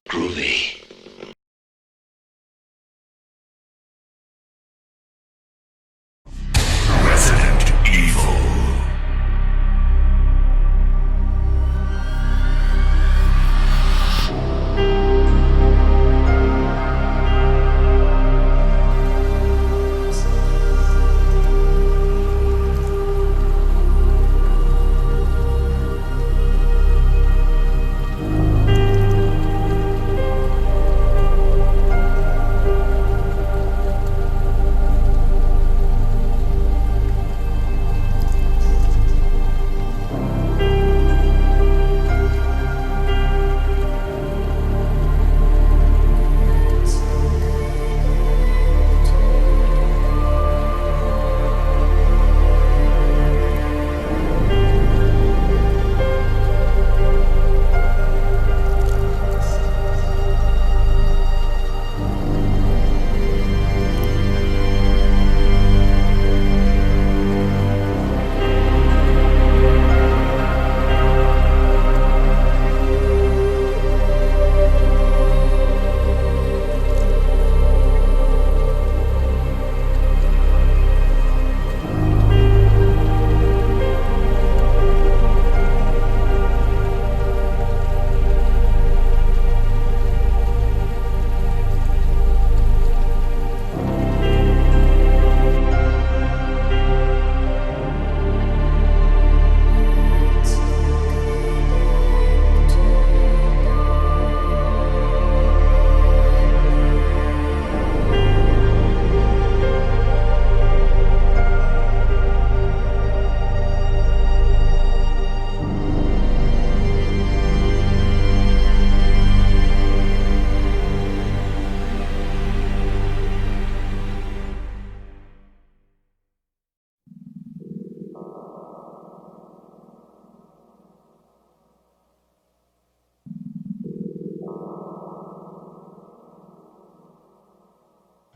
Groovy. Resident Evil.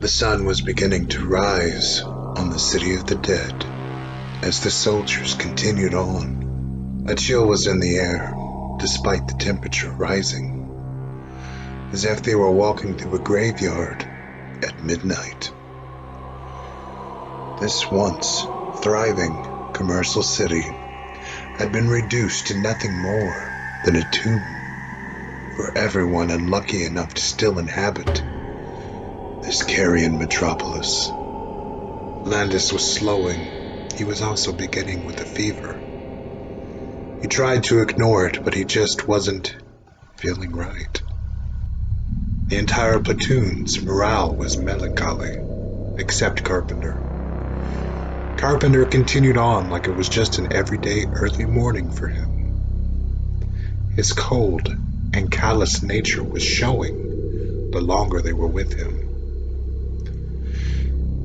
The sun was beginning to rise on the city of the dead as the soldiers continued on. A chill was in the air, despite the temperature rising, as if they were walking through a graveyard at midnight. This once thriving commercial city had been reduced to nothing more than a tomb for everyone unlucky enough to still inhabit this carrion metropolis. Landis was slowing. He was also beginning with a fever. He tried to ignore it, but he just wasn't feeling right. The entire platoon's morale was melancholy, except Carpenter. Carpenter continued on like it was just an everyday early morning for him. His cold and callous nature was showing the longer they were with him.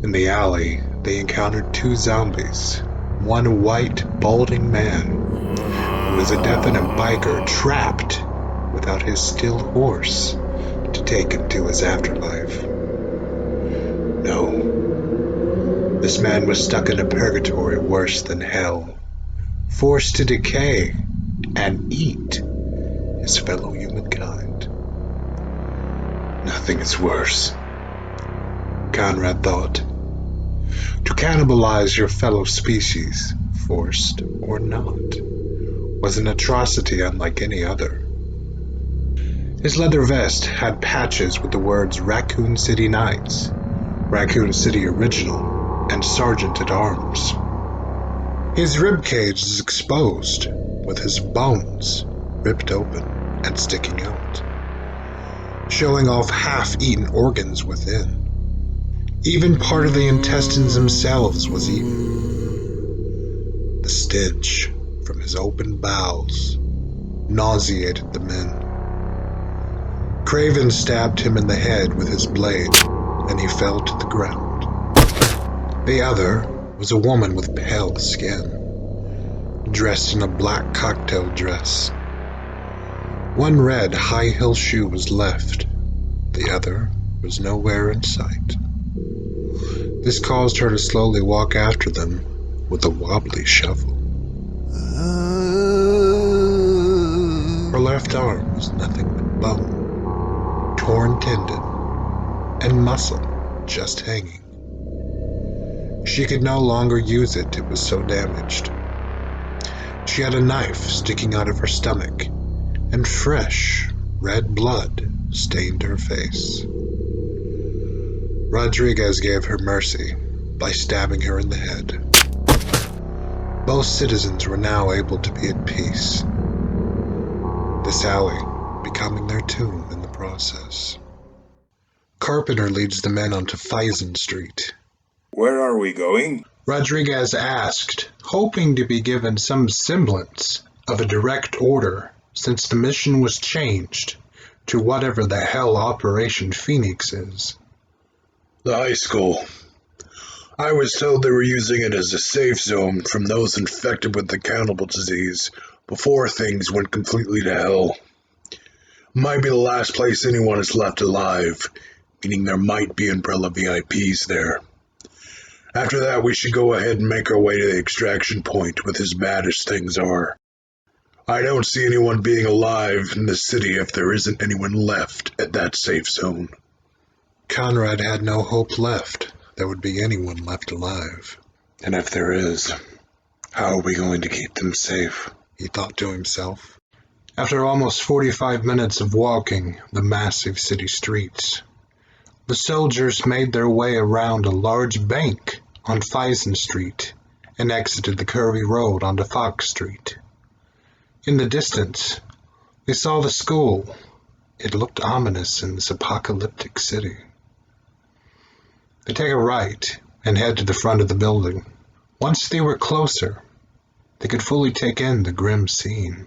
In the alley, they encountered two zombies, one white, balding man who was a definite biker trapped without his still horse to take him to his afterlife. No, this man was stuck in a purgatory worse than hell, forced to decay and eat his fellow humankind. Nothing is worse, Conrad thought. To cannibalize your fellow species, forced or not, was an atrocity unlike any other. His leather vest had patches with the words Raccoon City Knights, Raccoon City Original, and Sergeant at Arms. His ribcage is exposed, with his bones ripped open and sticking out, showing off half-eaten organs within. Even part of the intestines themselves was eaten. The stench from his open bowels nauseated the men. Craven stabbed him in the head with his blade, and he fell to the ground. The other was a woman with pale skin, dressed in a black cocktail dress. One red high-heel shoe was left. The other was nowhere in sight. This caused her to slowly walk after them with a wobbly shuffle. Her left left arm was nothing but bone, torn tendon, and muscle just hanging. She could no longer use it was so damaged. She had a knife sticking out of her stomach, and fresh, red blood stained her face. Rodriguez gave her mercy by stabbing her in the head. Both citizens were now able to be at peace, this alley becoming their tomb in the process. Carpenter leads the men onto Fison Street. Where are we going? Rodriguez asked, hoping to be given some semblance of a direct order since the mission was changed to whatever the hell Operation Phoenix is. The high school. I was told they were using it as a safe zone from those infected with the cannibal disease before things went completely to hell. Might be the last place anyone is left alive, meaning there might be Umbrella VIPs there. After that, we should go ahead and make our way to the extraction point with as bad as things are. I don't see anyone being alive in the city if there isn't anyone left at that safe zone. Conrad had no hope left there would be anyone left alive. And if there is, how are we going to keep them safe? He thought to himself. After almost 45 minutes of walking the massive city streets, the soldiers made their way around a large bank on Fison Street and exited the curvy road onto Fox Street. In the distance, they saw the school. It looked ominous in this apocalyptic city. They take a right and head to the front of the building. Once they were closer, they could fully take in the grim scene.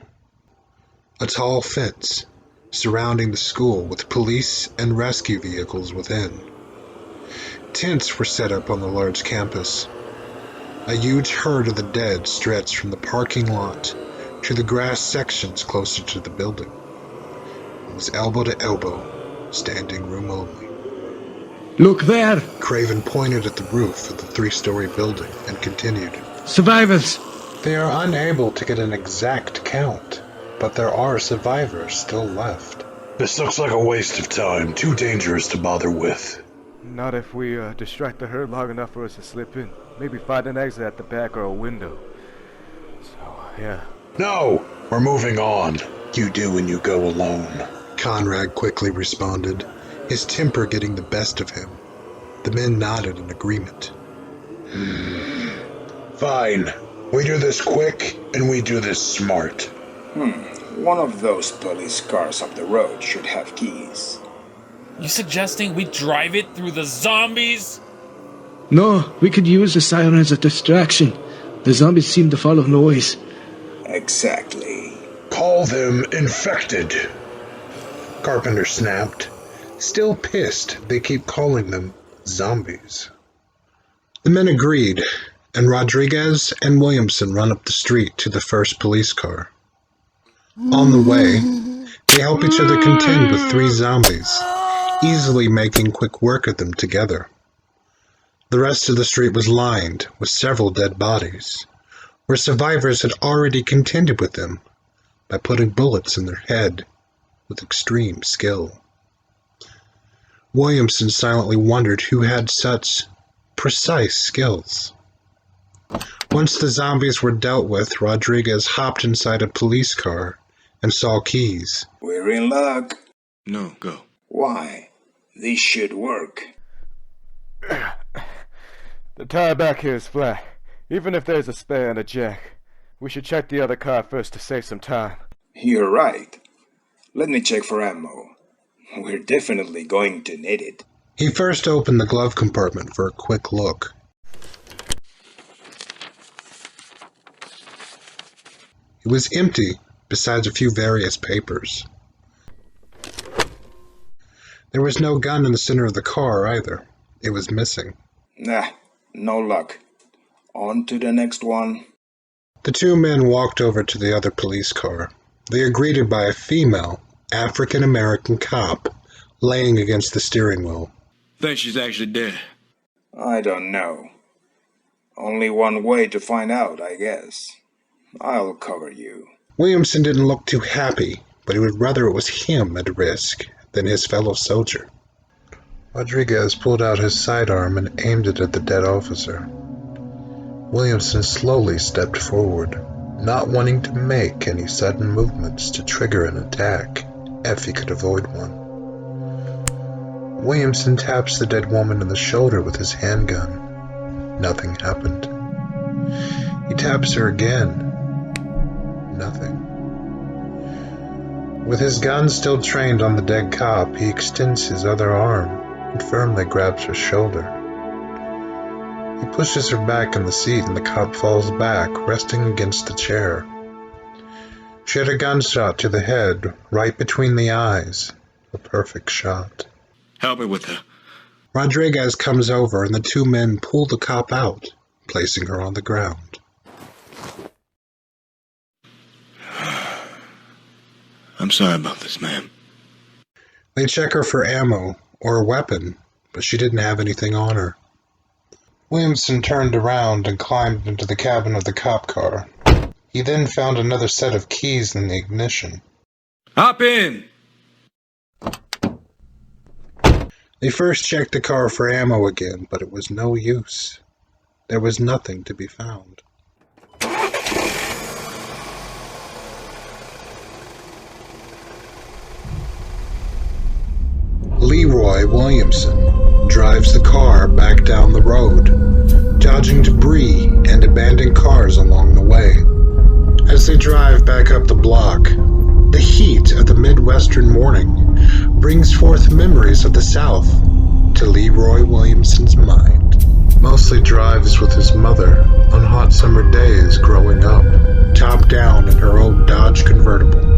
A tall fence surrounding the school with police and rescue vehicles within. Tents were set up on the large campus. A huge herd of the dead stretched from the parking lot to the grass sections closer to the building. It was elbow to elbow, standing room only. Look there! Craven pointed at the roof of the 3-story building and continued. Survivors! They are unable to get an exact count, but there are survivors still left. This looks like a waste of time, too dangerous to bother with. Not if we distract the herd long enough for us to slip in. Maybe find an exit at the back or a window. So, yeah. No! We're moving on. You do when you go alone. Conrad quickly responded, his temper getting the best of him. The men nodded in agreement. Fine. We do this quick, and we do this smart. One of those police cars up the road should have keys. You suggesting we drive it through the zombies? No, we could use the siren as a distraction. The zombies seem to follow noise. Exactly. Call them infected. Carpenter snapped, still pissed they keep calling them zombies. The men agreed, and Rodriguez and Williamson run up the street to the first police car. On the way, they help each other contend with 3 zombies, easily making quick work of them together. The rest of the street was lined with several dead bodies, where survivors had already contended with them by putting bullets in their head with extreme skill. Williamson silently wondered who had such precise skills. Once the zombies were dealt with, Rodriguez hopped inside a police car and saw keys. We're in luck. No, go. Why? This should work. The tire back here is flat. Even if there's a spare and a jack, we should check the other car first to save some time. You're right. Let me check for ammo. We're definitely going to need it. He first opened the glove compartment for a quick look. It was empty, besides a few various papers. There was no gun in the center of the car either. It was missing. Nah, no luck. On to the next one. The 2 men walked over to the other police car. They are greeted by a female, African-American cop laying against the steering wheel. Think she's actually dead. I don't know. Only one way to find out, I guess. I'll cover you. Williamson didn't look too happy but he would rather it was him at risk than his fellow soldier. Rodriguez pulled out his sidearm and aimed it at the dead officer. Williamson slowly stepped forward, not wanting to make any sudden movements to trigger an attack, if he could avoid one. Williamson taps the dead woman in the shoulder with his handgun. Nothing happened. He taps her again. Nothing. With his gun still trained on the dead cop, he extends his other arm and firmly grabs her shoulder. He pushes her back in the seat and the cop falls back, resting against the chair. She had a gunshot to the head, right between the eyes. A perfect shot. Help me with her. Rodriguez comes over and the two men pull the cop out, placing her on the ground. I'm sorry about this, ma'am. They check her for ammo or a weapon, but she didn't have anything on her. Williamson turned around and climbed into the cabin of the cop car. He then found another set of keys in the ignition. Hop in! They first checked the car for ammo again, but it was no use. There was nothing to be found. Leroy Williamson drives the car back down the road, dodging debris and abandoned cars along the way. As they drive back up the block, the heat of the Midwestern morning brings forth memories of the South to Leroy Williamson's mind. Mostly drives with his mother on hot summer days growing up, top down in her old Dodge convertible.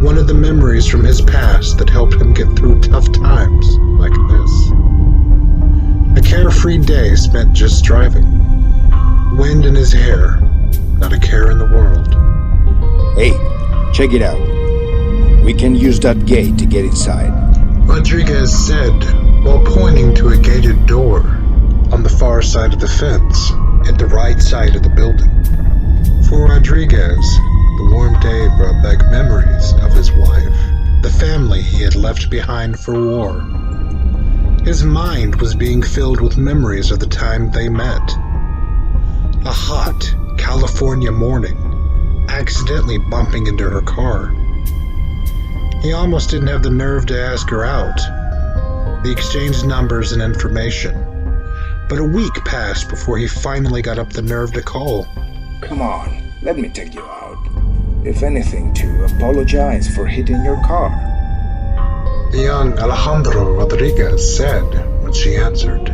One of the memories from his past that helped him get through tough times like this. A carefree day spent just driving. Wind in his hair, not a care in the world. Hey, check it out. We can use that gate to get inside. Rodriguez said, while pointing to a gated door on the far side of the fence, at the right side of the building. For Rodriguez, the warm day brought back memories of his wife, the family he had left behind for war. His mind was being filled with memories of the time they met. A hot California morning, accidentally bumping into her car. He almost didn't have the nerve to ask her out. They exchanged numbers and information, but a week passed before he finally got up the nerve to call. Come on, let me take you out. If anything, to apologize for hitting your car. The young Alejandro Rodriguez said when she answered,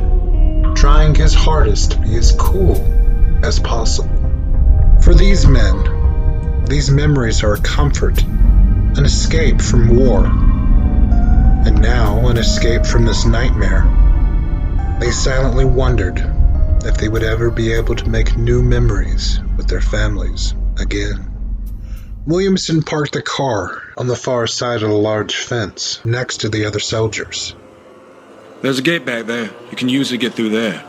trying his hardest to be as cool as possible. For these men, these memories are a comfort, an escape from war, and now an escape from this nightmare. They silently wondered if they would ever be able to make new memories with their families again. Williamson parked the car on the far side of the large fence, next to the other soldiers. There's a gate back there. You can use it to get through there.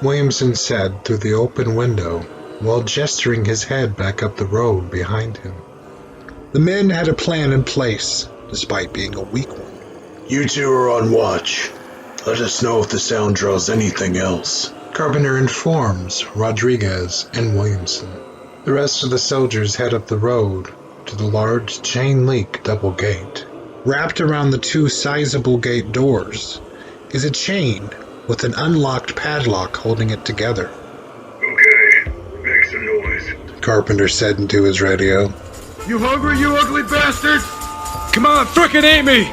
Williamson said through the open window, while gesturing his head back up the road behind him. The men had a plan in place, despite being a weak one. You two are on watch. Let us know if the sound draws anything else. Carpenter informs Rodriguez and Williamson. The rest of the soldiers head up the road to the large chain-link double gate. Wrapped around the two sizable gate doors is a chain with an unlocked padlock holding it together. Okay, make some noise. Carpenter said into his radio. You hungry, you ugly bastard? Come on, frickin' aim me!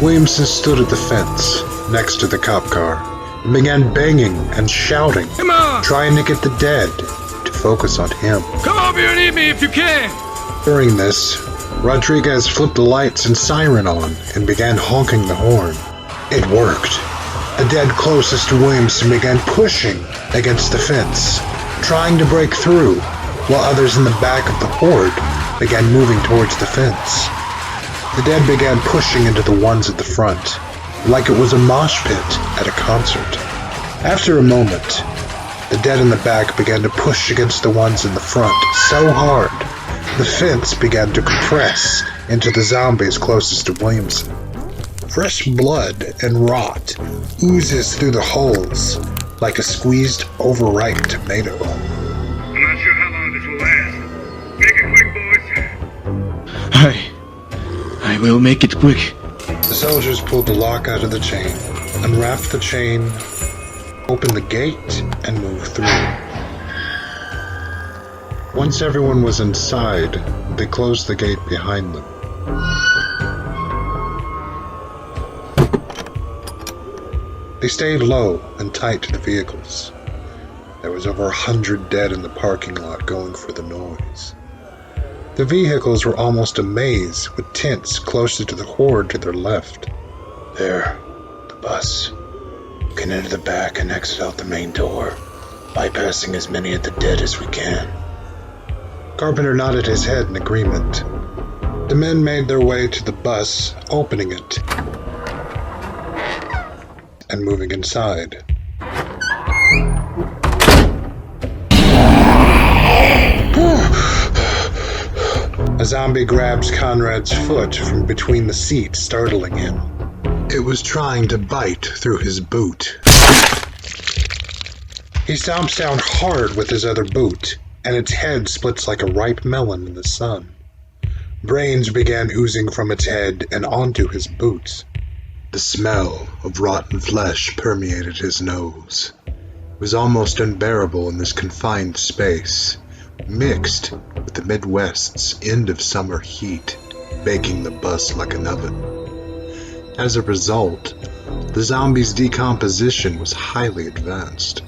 Williamson stood at the fence, next to the cop car, and began banging and shouting, Come on! trying to get the dead to focus on him. Come over here and eat me if you can! During this, Rodriguez flipped the lights and siren on and began honking the horn. It worked. The dead closest to Williamson began pushing against the fence, trying to break through, while others in the back of the horde began moving towards the fence. The dead began pushing into the ones at the front, like it was a mosh pit at a concert. After a moment, the dead in the back began to push against the ones in the front so hard, the fence began to compress into the zombies closest to Williamson. Fresh blood and rot oozes through the holes like a squeezed, overripe tomato. I'm not sure how long this will last. Make it quick, boys. I will make it quick. The soldiers pulled the lock out of the chain, unwrapped the chain, opened the gate, and moved through. Once everyone was inside, they closed the gate behind them. They stayed low and tight to the vehicles. There was over 100 dead in the parking lot going for the noise. The vehicles were almost a maze, with tents closer to the horde to their left. There, the bus. We can enter the back and exit out the main door, bypassing as many of the dead as we can. Carpenter nodded his head in agreement. The men made their way to the bus, opening it and moving inside. A zombie grabs Conrad's foot from between the seats, startling him. It was trying to bite through his boot. He stomps down hard with his other boot, and its head splits like a ripe melon in the sun. Brains began oozing from its head and onto his boots. The smell of rotten flesh permeated his nose. It was almost unbearable in this confined space, mixed with the Midwest's end-of-summer heat, baking the bus like an oven. As a result, the zombie's decomposition was highly advanced.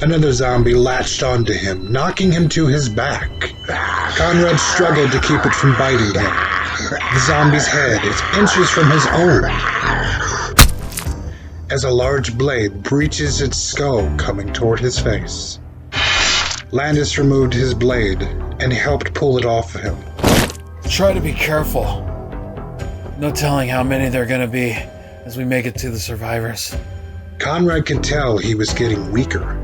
Another zombie latched onto him, knocking him to his back. Conrad struggled to keep it from biting him. The zombie's head is inches from his own, as a large blade breaches its skull, coming toward his face. Landis removed his blade and helped pull it off of him. Try to be careful. No telling how many there are gonna be as we make it to the survivors. Conrad could tell he was getting weaker.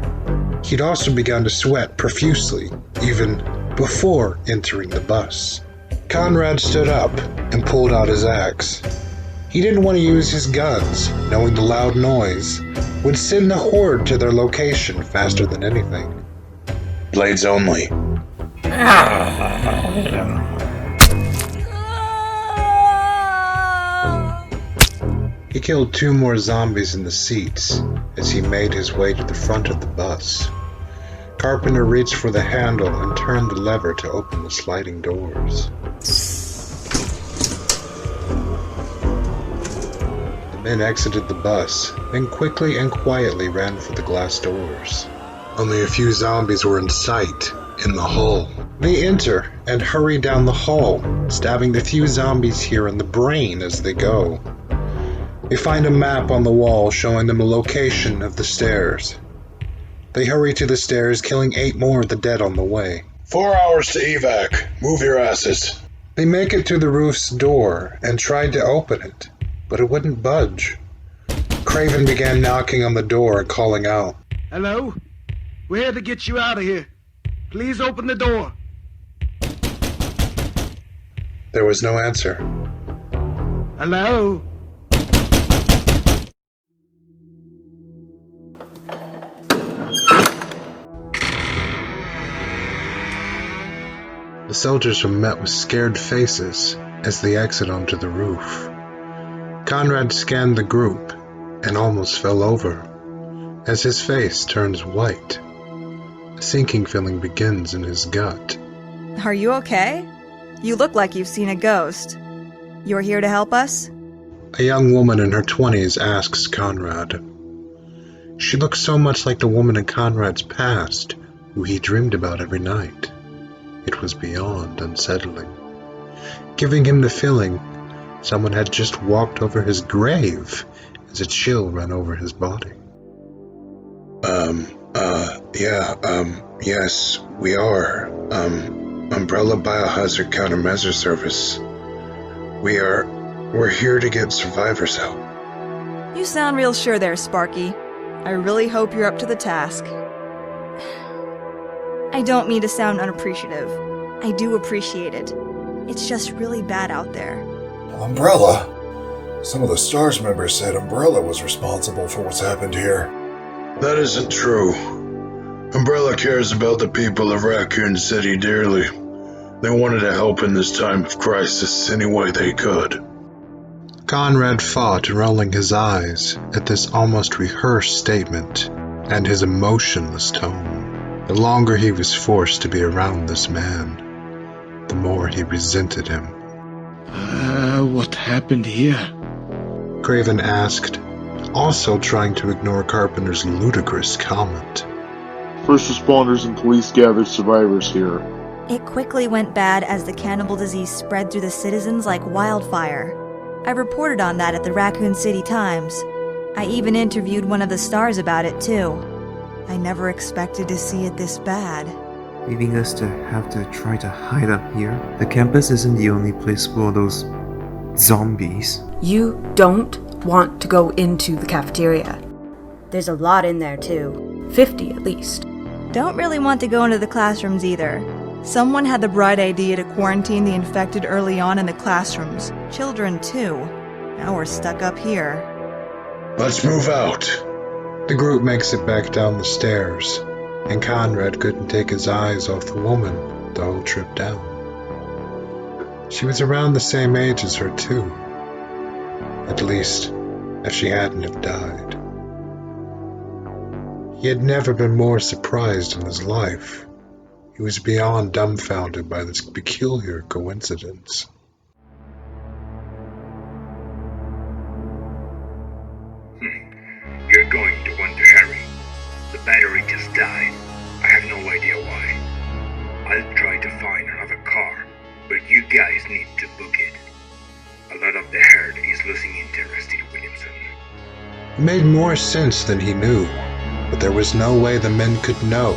He'd also begun to sweat profusely, even before entering the bus. Conrad stood up and pulled out his axe. He didn't want to use his guns, knowing the loud noise would send the horde to their location faster than anything. Blades only. He killed 2 more zombies in the seats as he made his way to the front of the bus. Carpenter reached for the handle and turned the lever to open the sliding doors. The men exited the bus, then quickly and quietly ran for the glass doors. Only a few zombies were in sight in the hall. They enter and hurry down the hall, stabbing the few zombies here in the brain as they go. They find a map on the wall showing them a location of the stairs. They hurry to the stairs, killing 8 more of the dead on the way. 4 hours to evac. Move your asses. They make it to the roof's door and tried to open it, but it wouldn't budge. Craven began knocking on the door and calling out. Hello? We're here to get you out of here. Please open the door. There was no answer. Hello? The soldiers were met with scared faces as they exit onto the roof. Conrad scanned the group and almost fell over as his face turns white. A sinking feeling begins in his gut. Are you okay? You look like you've seen a ghost. You're here to help us? A young woman in her 20s asks Conrad. She looks so much like the woman in Conrad's past, who he dreamed about every night. It was beyond unsettling, giving him the feeling someone had just walked over his grave as a chill ran over his body. Yes, we are. Umbrella Biohazard Countermeasure Service. We're here to get survivors help. You sound real sure there, Sparky. I really hope you're up to the task. I don't mean to sound unappreciative. I do appreciate it. It's just really bad out there. Umbrella? Some of the STARS members said Umbrella was responsible for what's happened here. That isn't true. Umbrella cares about the people of Raccoon City dearly. They wanted to help in this time of crisis any way they could. Conrad fought, rolling his eyes at this almost rehearsed statement and his emotionless tone. The longer he was forced to be around this man, the more he resented him. What happened here? Craven asked, also trying to ignore Carpenter's ludicrous comment. First responders and police gathered survivors here. It quickly went bad as the cannibal disease spread through the citizens like wildfire. I reported on that at the Raccoon City Times. I even interviewed one of the stars about it, too. I never expected to see it this bad. Leaving us to have to try to hide up here? The campus isn't the only place for those zombies. You don't want to go into the cafeteria. There's a lot in there, too. 50 at least. Don't really want to go into the classrooms either. Someone had the bright idea to quarantine the infected early on in the classrooms. Children, too. Now we're stuck up here. Let's move out. The group makes it back down the stairs, and Conrad couldn't take his eyes off the woman the whole trip down. She was around the same age as her, too. At least, if she hadn't have died. He had never been more surprised in his life. He was beyond dumbfounded by this peculiar coincidence. You're going to want to hurry. The battery just died. I have no idea why. I'll try to find another car, but you guys need to book it. A lot of the herd is losing interest in Williamson. It made more sense than he knew, but there was no way the men could know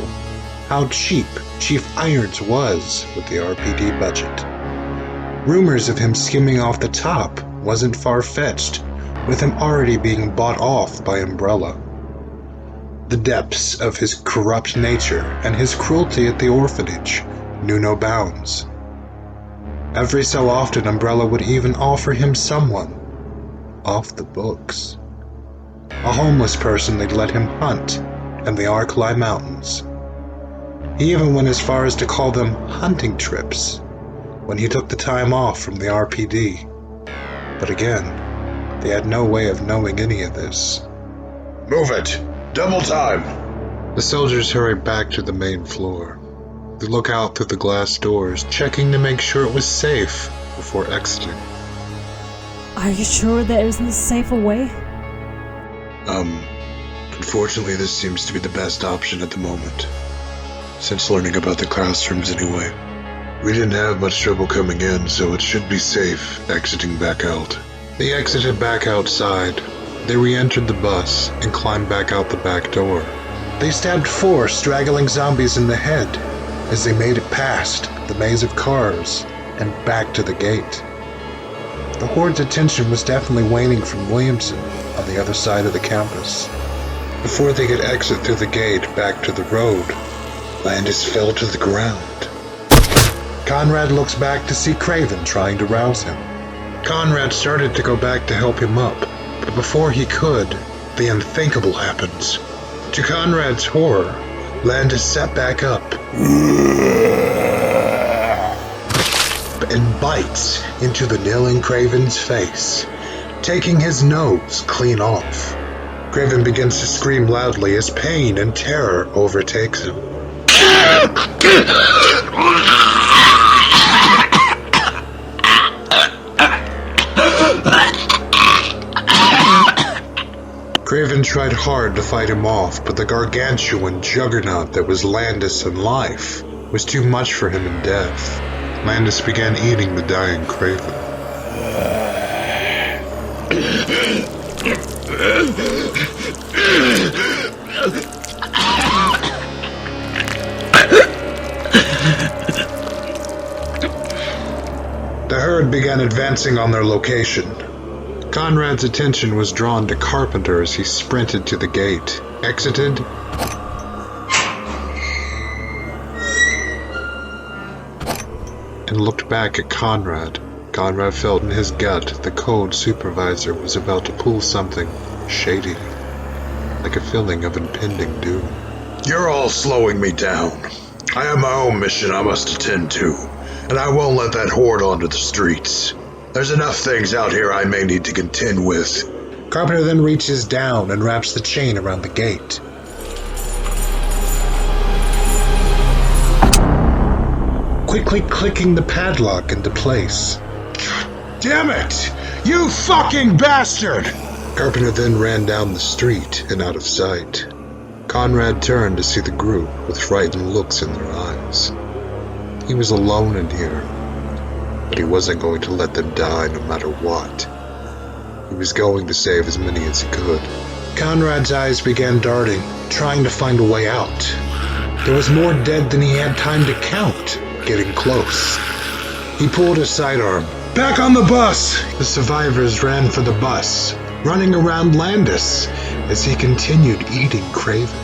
how cheap Chief Irons was with the RPD budget. Rumors of him skimming off the top wasn't far-fetched, with him already being bought off by Umbrella. The depths of his corrupt nature and his cruelty at the orphanage knew no bounds. Every so often, Umbrella would even offer him someone off the books. A homeless person they'd let him hunt in the Arclay Mountains. He even went as far as to call them hunting trips when he took the time off from the RPD. But again, they had no way of knowing any of this. Move it! Double time! The soldiers hurried back to the main floor. They looked out through the glass doors, checking to make sure it was safe before exiting. Are you sure there isn't a safer way? Unfortunately, this seems to be the best option at the moment. Since learning about the classrooms anyway. We didn't have much trouble coming in, so it should be safe exiting back out. They exited back outside. They re-entered the bus and climbed back out the back door. They stabbed 4 straggling zombies in the head as they made it past the maze of cars and back to the gate. The horde's attention was definitely waning from Williamson on the other side of the campus. Before they could exit through the gate back to the road, Landis fell to the ground. Conrad looks back to see Craven trying to rouse him. Conrad started to go back to help him up, but before he could, the unthinkable happens. To Conrad's horror, Landis sat back up and bites into the kneeling Craven's face, taking his nose clean off. Craven begins to scream loudly as pain and terror overtakes him. Craven tried hard to fight him off, but the gargantuan juggernaut that was Landis in life was too much for him in death. Landis began eating the dying Craven. The herd began advancing on their location. Conrad's attention was drawn to Carpenter as he sprinted to the gate, exited, and looked back at Conrad. Conrad felt in his gut the cold supervisor was about to pull something shady, like a feeling of impending doom. You're all slowing me down. I have my own mission I must attend to, and I won't let that horde onto the streets. There's enough things out here I may need to contend with. Carpenter then reaches down and wraps the chain around the gate. Quickly clicking the padlock into place. Damn it! You fucking bastard! Carpenter then ran down the street and out of sight. Conrad turned to see the group with frightened looks in their eyes. He was alone in here, but he wasn't going to let them die no matter what. He was going to save as many as he could. Conrad's eyes began darting, trying to find a way out. There was more dead than he had time to count, getting close. He pulled his sidearm. Back on the bus! The survivors ran for the bus, running around Landis as he continued eating Craven.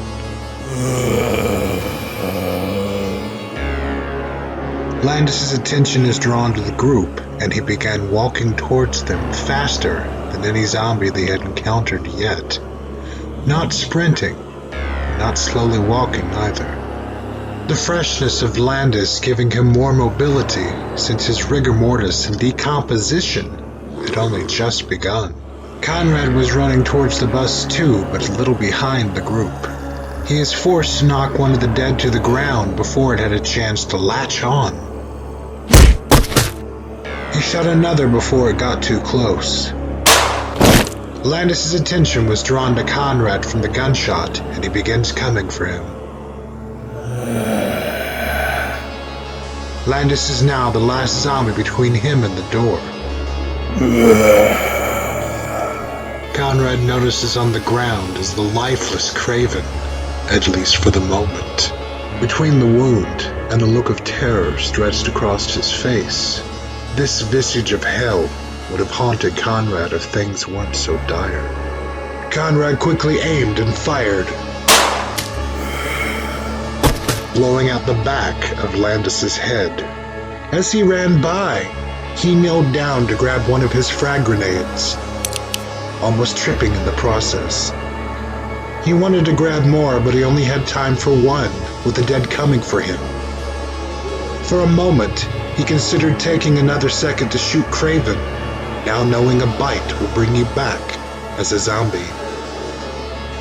Landis's attention is drawn to the group, and he began walking towards them faster than any zombie they had encountered yet. Not sprinting, not slowly walking either. The freshness of Landis giving him more mobility since his rigor mortis and decomposition had only just begun. Conrad was running towards the bus too, but a little behind the group. He is forced to knock one of the dead to the ground before it had a chance to latch on. He shot another before it got too close. Landis's attention was drawn to Conrad from the gunshot, and he begins coming for him. Landis is now the last zombie between him and the door. Conrad notices on the ground is the lifeless Craven, at least for the moment. Between the wound and a look of terror stretched across his face, this visage of hell would have haunted Conrad if things weren't so dire. Conrad quickly aimed and fired, blowing out the back of Landis's head. As he ran by, he knelt down to grab one of his frag grenades, almost tripping in the process. He wanted to grab more, but he only had time for one, with the dead coming for him. For a moment, he considered taking another second to shoot Craven, now knowing a bite will bring you back as a zombie.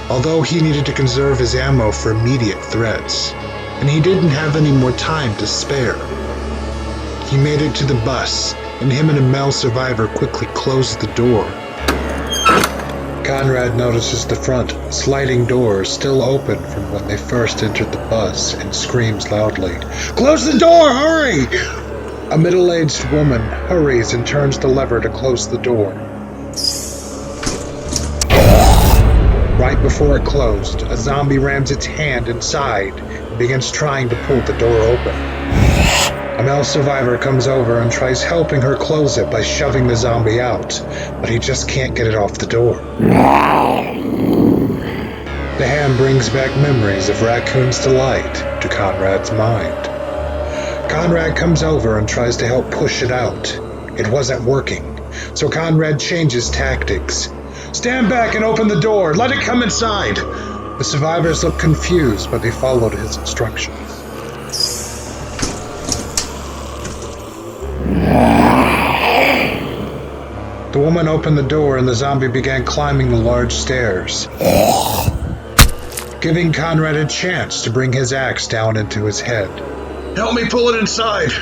Although he needed to conserve his ammo for immediate threats, and he didn't have any more time to spare. He made it to the bus, and him and a male survivor quickly closed the door. Conrad notices the front sliding door is still open from when they first entered the bus and screams loudly, "Close the door, hurry!" A middle-aged woman hurries and turns the lever to close the door. Right before it closed, a zombie rams its hand inside and begins trying to pull the door open. A male survivor comes over and tries helping her close it by shoving the zombie out, but he just can't get it off the door. The hand brings back memories of Raccoon's delight to Conrad's mind. Conrad comes over and tries to help push it out. It wasn't working, so Conrad changes tactics. "Stand back and open the door! Let it come inside!" The survivors looked confused, but they followed his instructions. The woman opened the door and the zombie began climbing the large stairs, giving Conrad a chance to bring his axe down into his head. "Help me pull it inside,"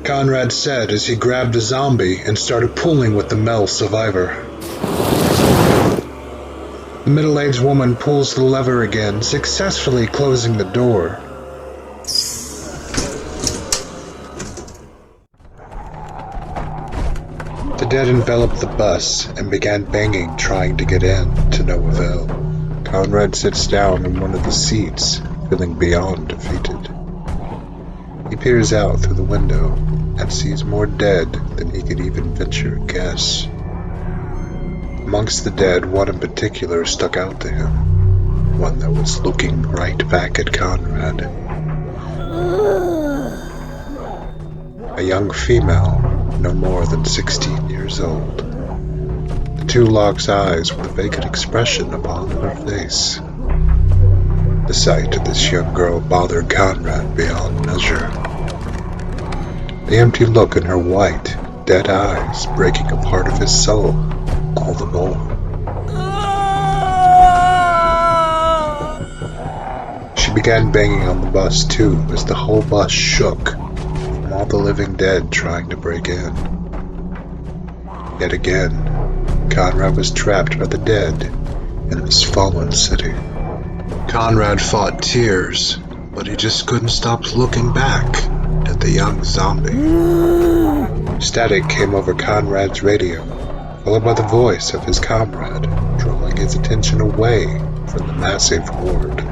Conrad said as he grabbed the zombie and started pulling with the male survivor. The middle-aged woman pulls the lever again, successfully closing the door. The dead enveloped the bus and began banging, trying to get in, to no avail. Conrad sits down in one of the seats, feeling beyond defeated. He peers out through the window and sees more dead than he could even venture a guess. Amongst the dead, one in particular stuck out to him, one that was looking right back at Conrad. a young female, no more than 16 years old. The two locked eyes with a vacant expression upon her face. The sight of this young girl bothered Conrad beyond measure. The empty look in her white, dead eyes breaking a part of his soul all the more. She began banging on the bus too as the whole bus shook from all the living dead trying to break in. Yet again, Conrad was trapped by the dead in this fallen city. Conrad fought tears, but he just couldn't stop looking back at the young zombie. Static came over Conrad's radio, followed by the voice of his comrade, drawing his attention away from the massive horde.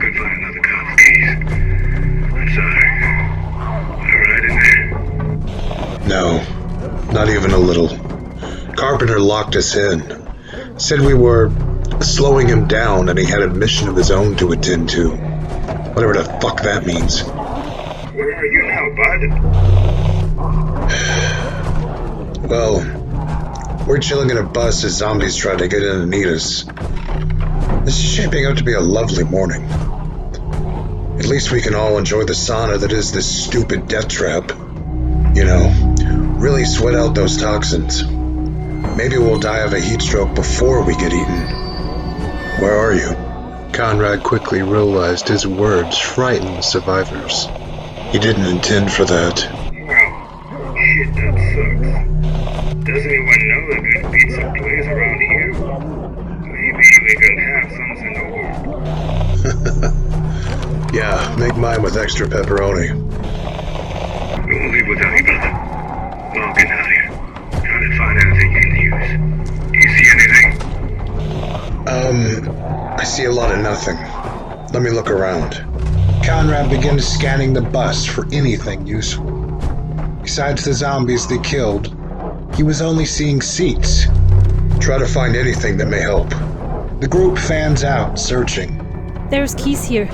Couldn't find another cop's keys. I'm sorry. Alright in there? No, not even a little. Carpenter locked us in. Said we were slowing him down and he had a mission of his own to attend to. Whatever the fuck that means. Where are you now, bud? Well, we're chilling in a bus as zombies try to get in and eat us. This is shaping up to be a lovely morning. At least we can all enjoy the sauna that is this stupid death trap. You know, really sweat out those toxins. Maybe we'll die of a heat stroke before we get eaten. Where are you? Conrad quickly realized his words frightened the survivors. He didn't intend for that. Well, shit, that sucks. Does anyone know a good pizza place around here? Maybe we can have something over. Yeah, make mine with extra pepperoni. We'll leave without you, brother. Well, get out of here. Try to find anything you can use. Do you see anything? I see a lot of nothing. Let me look around. Conrad began scanning the bus for anything useful. Besides the zombies they killed, he was only seeing seats. Try to find anything that may help. The group fans out, searching. There's keys here.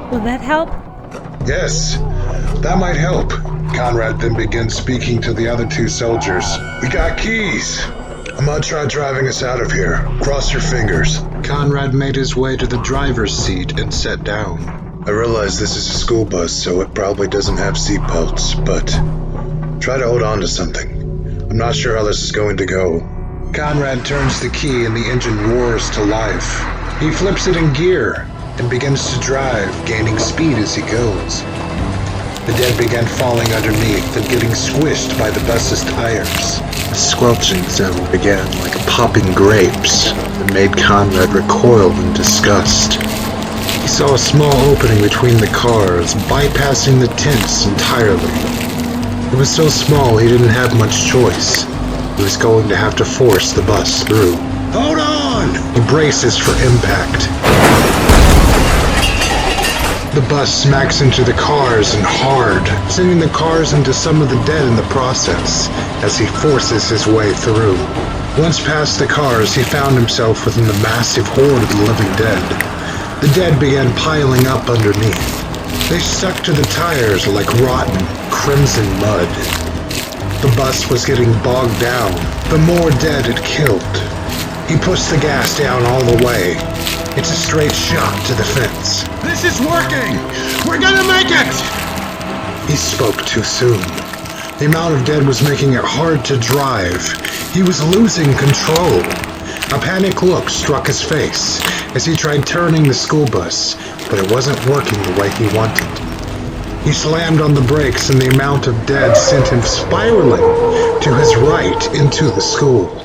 Will that help? Yes, that might help. Conrad then began speaking to the other two soldiers. We got keys. I'm gonna try driving us out of here. Cross your fingers. Conrad made his way to the driver's seat and sat down. I realize this is a school bus, so it probably doesn't have seatbelts, but try to hold on to something. I'm not sure how this is going to go. Conrad turns the key and the engine roars to life. He flips it in gear and begins to drive, gaining speed as he goes. The dead began falling underneath and getting squished by the bus's tires. A squelching sound began like popping grapes that made Conrad recoil in disgust. He saw a small opening between the cars, bypassing the tents entirely. It was so small he didn't have much choice. He was going to have to force the bus through. Hold on! He braces for impact. The bus smacks into the cars and hard, sending the cars into some of the dead in the process, as he forces his way through. Once past the cars, he found himself within the massive horde of the living dead. The dead began piling up underneath. They stuck to the tires like rotten, crimson mud. The bus was getting bogged down, the more dead it killed. He pushed the gas down all the way. It's a straight shot to the fence. This is working! We're gonna make it! He spoke too soon. The amount of dead was making it hard to drive. He was losing control. A panicked look struck his face as he tried turning the school bus, but it wasn't working the way he wanted. He slammed on the brakes and the amount of dead sent him spiraling to his right into the school.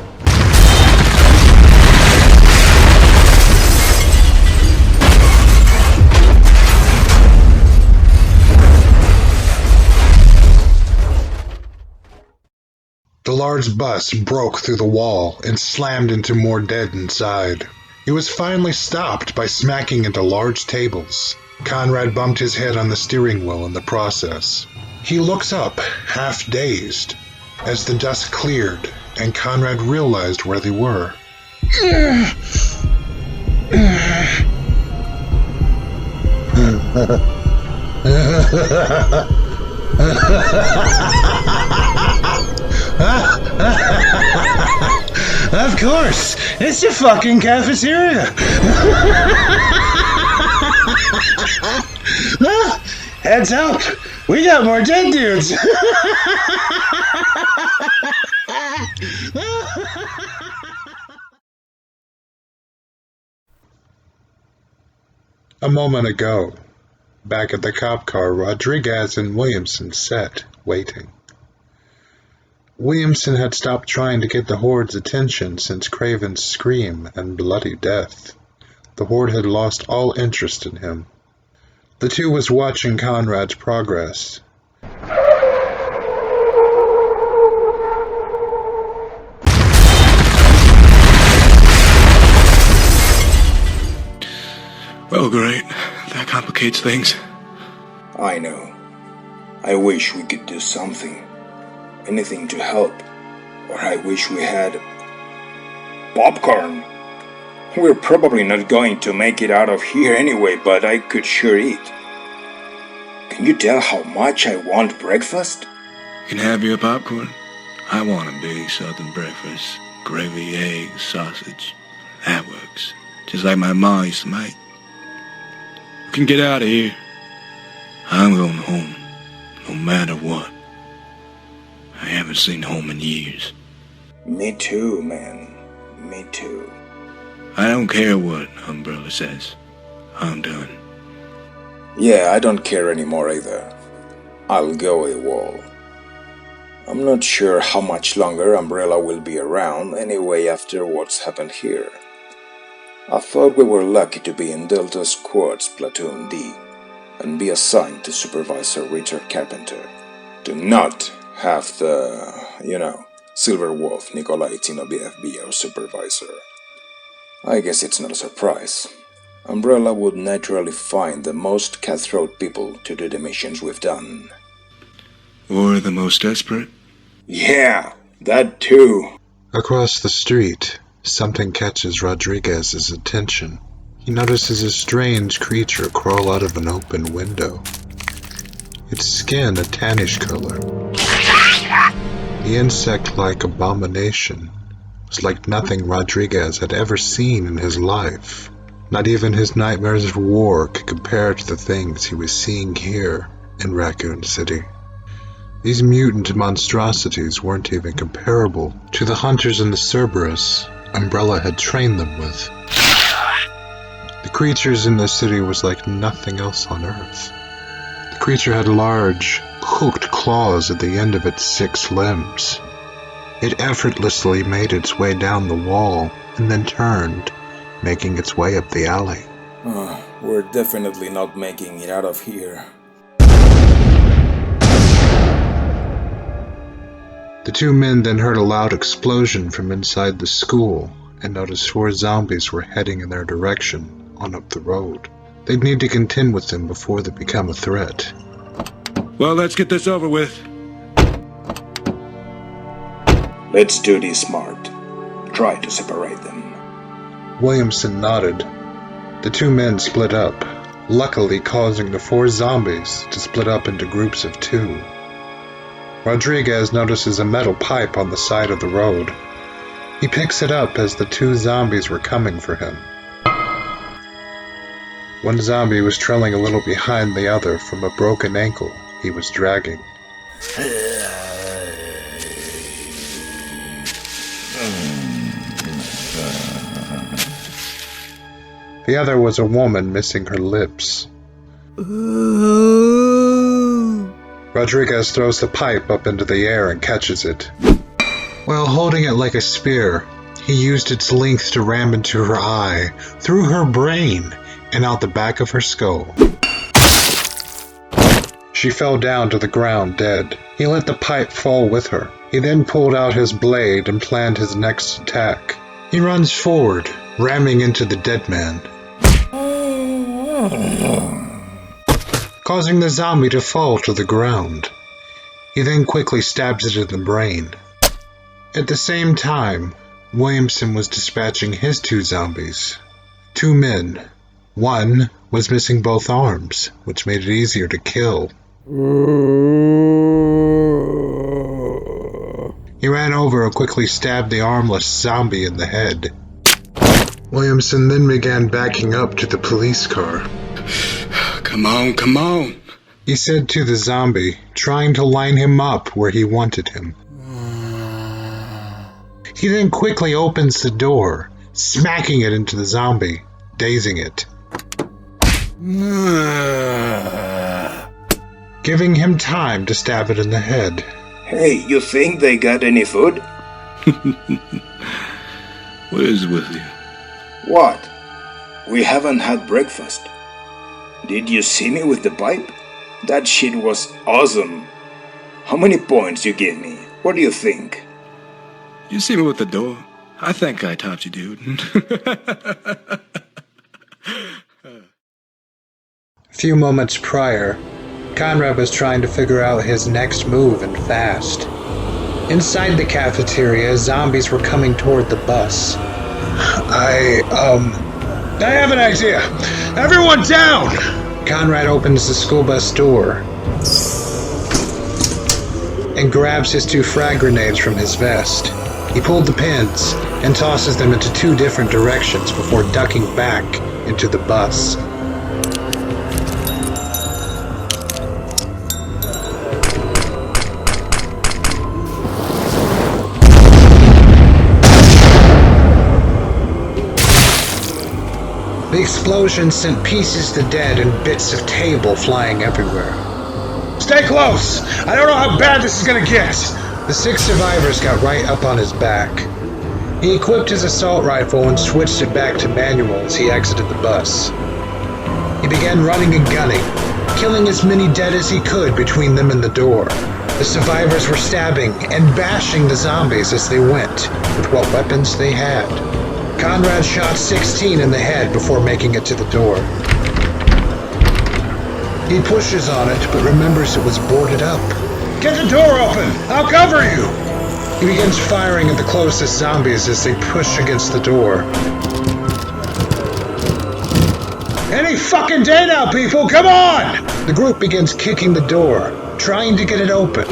The large bus broke through the wall and slammed into more dead inside. It was finally stopped by smacking into large tables. Conrad bumped his head on the steering wheel in the process. He looks up, half dazed, as the dust cleared and Conrad realized where they were. Of course! It's the fucking cafeteria! Heads up! We got more dead dudes! A moment ago, back at the cop car, Rodriguez and Williamson sat, waiting. Williamson had stopped trying to get the Horde's attention since Craven's scream and bloody death. The Horde had lost all interest in him. The two was watching Conrad's progress. Well, great. That complicates things. I know. I wish we could do something. Anything to help. Or I wish we had popcorn. We're probably not going to make it out of here anyway, but I could sure eat. Can you tell how much I want breakfast? You can have your popcorn. I want a big southern breakfast. Gravy, eggs, sausage. That works. Just like my mom used to make. We can get out of here. I'm going home. No matter what. I haven't seen home in years. Me too, man. Me too. I don't care what Umbrella says. I'm done. Yeah, I don't care anymore either. I'll go AWOL. I'm not sure how much longer Umbrella will be around anyway after what's happened here. I thought we were lucky to be in Delta Squad's Platoon D and be assigned to Supervisor Richard Carpenter. To not have the, Silver Wolf Nikolai Zinoviev be our supervisor. I guess it's not a surprise. Umbrella would naturally find the most cutthroat people to do the missions we've done. Or the most desperate? Yeah, that too. Across the street, something catches Rodriguez's attention. He notices a strange creature crawl out of an open window. Its skin a tannish color. The insect-like abomination was like nothing Rodriguez had ever seen in his life. Not even his nightmares of war could compare to the things he was seeing here in Raccoon City. These mutant monstrosities weren't even comparable to the hunters in the Cerberus Umbrella had trained them with. The creatures in the city was like nothing else on Earth. The creature had large, hooked claws at the end of its 6 limbs. It effortlessly made its way down the wall and then turned, making its way up the alley. We're definitely not making it out of here. The two men then heard a loud explosion from inside the school and noticed 4 zombies were heading in their direction on up the road. They'd need to contend with them before they become a threat. Well, let's get this over with. Let's do this smart. Try to separate them. Williamson nodded. The 2 men split up, luckily causing the 4 zombies to split up into groups of 2. Rodriguez notices a metal pipe on the side of the road. He picks it up as the 2 zombies were coming for him. One zombie was trailing a little behind the other from a broken ankle he was dragging. The other was a woman missing her lips. Rodriguez throws the pipe up into the air and catches it. While holding it like a spear, he used its length to ram into her eye, through her brain, and out the back of her skull. She fell down to the ground dead. He let the pipe fall with her. He then pulled out his blade and planned his next attack. He runs forward, ramming into the dead man, causing the zombie to fall to the ground. He then quickly stabs it in the brain. At the same time, Williamson was dispatching his 2 zombies. 2 men, One was missing both arms, which made it easier to kill. He ran over and quickly stabbed the armless zombie in the head. Williamson then began backing up to the police car. Come on. He said to the zombie, trying to line him up where he wanted him. He then quickly opens the door, smacking it into the zombie, dazing it. Giving him time to stab it in the head. Hey, you think they got any food? What is with you? What? We haven't had breakfast. Did you see me with the pipe? That shit was awesome. How many points you give me? What do you think? You see me with the door. I think I topped you, dude. A few moments prior, Conrad was trying to figure out his next move and fast. Inside the cafeteria, zombies were coming toward the bus. I have an idea! Everyone down! Conrad opens the school bus door and grabs his 2 frag grenades from his vest. He pulled the pins and tosses them into 2 different directions before ducking back into the bus. The explosion sent pieces to dead and bits of table flying everywhere. Stay close! I don't know how bad this is gonna get! The 6 survivors got right up on his back. He equipped his assault rifle and switched it back to manual as he exited the bus. He began running and gunning, killing as many dead as he could between them and the door. The survivors were stabbing and bashing the zombies as they went, with what weapons they had. Conrad shot 16 in the head before making it to the door. He pushes on it, but remembers it was boarded up. Get the door open! I'll cover you! He begins firing at the closest zombies as they push against the door. Any fucking day now, people! Come on! The group begins kicking the door, trying to get it open.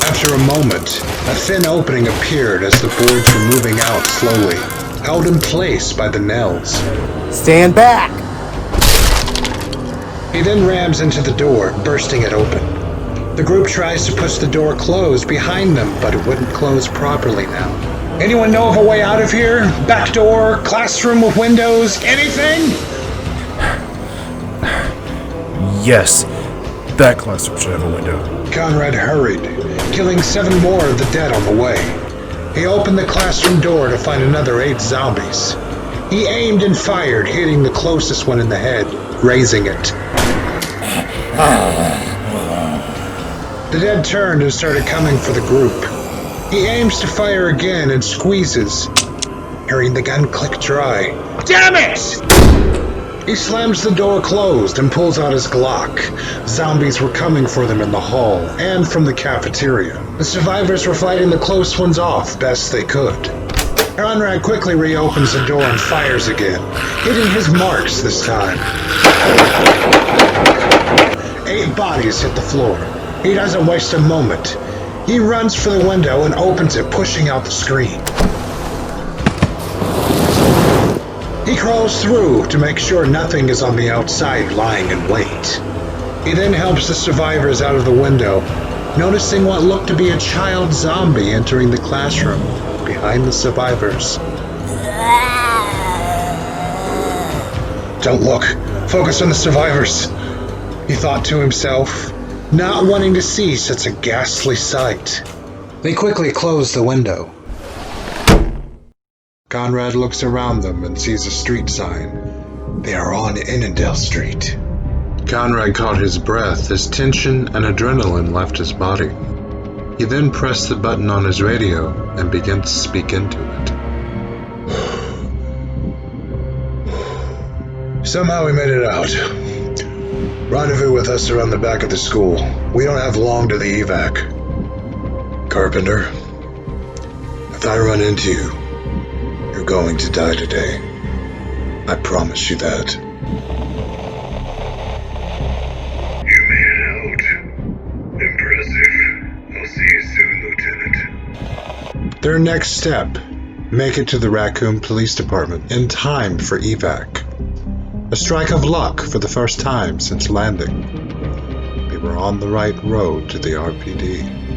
After a moment, a thin opening appeared as the boards were moving out slowly, held in place by the nails. Stand back! He then rams into the door, bursting it open. The group tries to push the door closed behind them, but it wouldn't close properly now. Anyone know of a way out of here? Back door, classroom with windows, anything? Yes, that classroom should have a window. Conrad hurried, killing 7 more of the dead on the way. He opened the classroom door to find another 8 zombies. He aimed and fired, hitting the closest one in the head, grazing it. The dead turned and started coming for the group. He aims to fire again and squeezes, hearing the gun click dry. Damn it! He slams the door closed and pulls out his Glock. Zombies were coming for them in the hall and from the cafeteria. The survivors were fighting the close ones off best they could. Conrad quickly reopens the door and fires again, hitting his marks this time. 8 bodies hit the floor. He doesn't waste a moment. He runs for the window and opens it, pushing out the screen. He crawls through to make sure nothing is on the outside lying in wait. He then helps the survivors out of the window, noticing what looked to be a child zombie entering the classroom behind the survivors. Don't look. Focus on the survivors, he thought to himself, not wanting to see such a ghastly sight. They quickly closed the window. Conrad looks around them and sees a street sign. They are on Innendale Street. Conrad caught his breath as tension and adrenaline left his body. He then pressed the button on his radio and began to speak into it. Somehow we made it out. Rendezvous with us around the back of the school. We don't have long to the evac. Carpenter, if I run into you, you're going to die today. I promise you that. You made it out. Impressive. I'll see you soon, Lieutenant. Their next step, make it to the Raccoon Police Department in time for evac. A strike of luck for the first time since landing. They were on the right road to the RPD.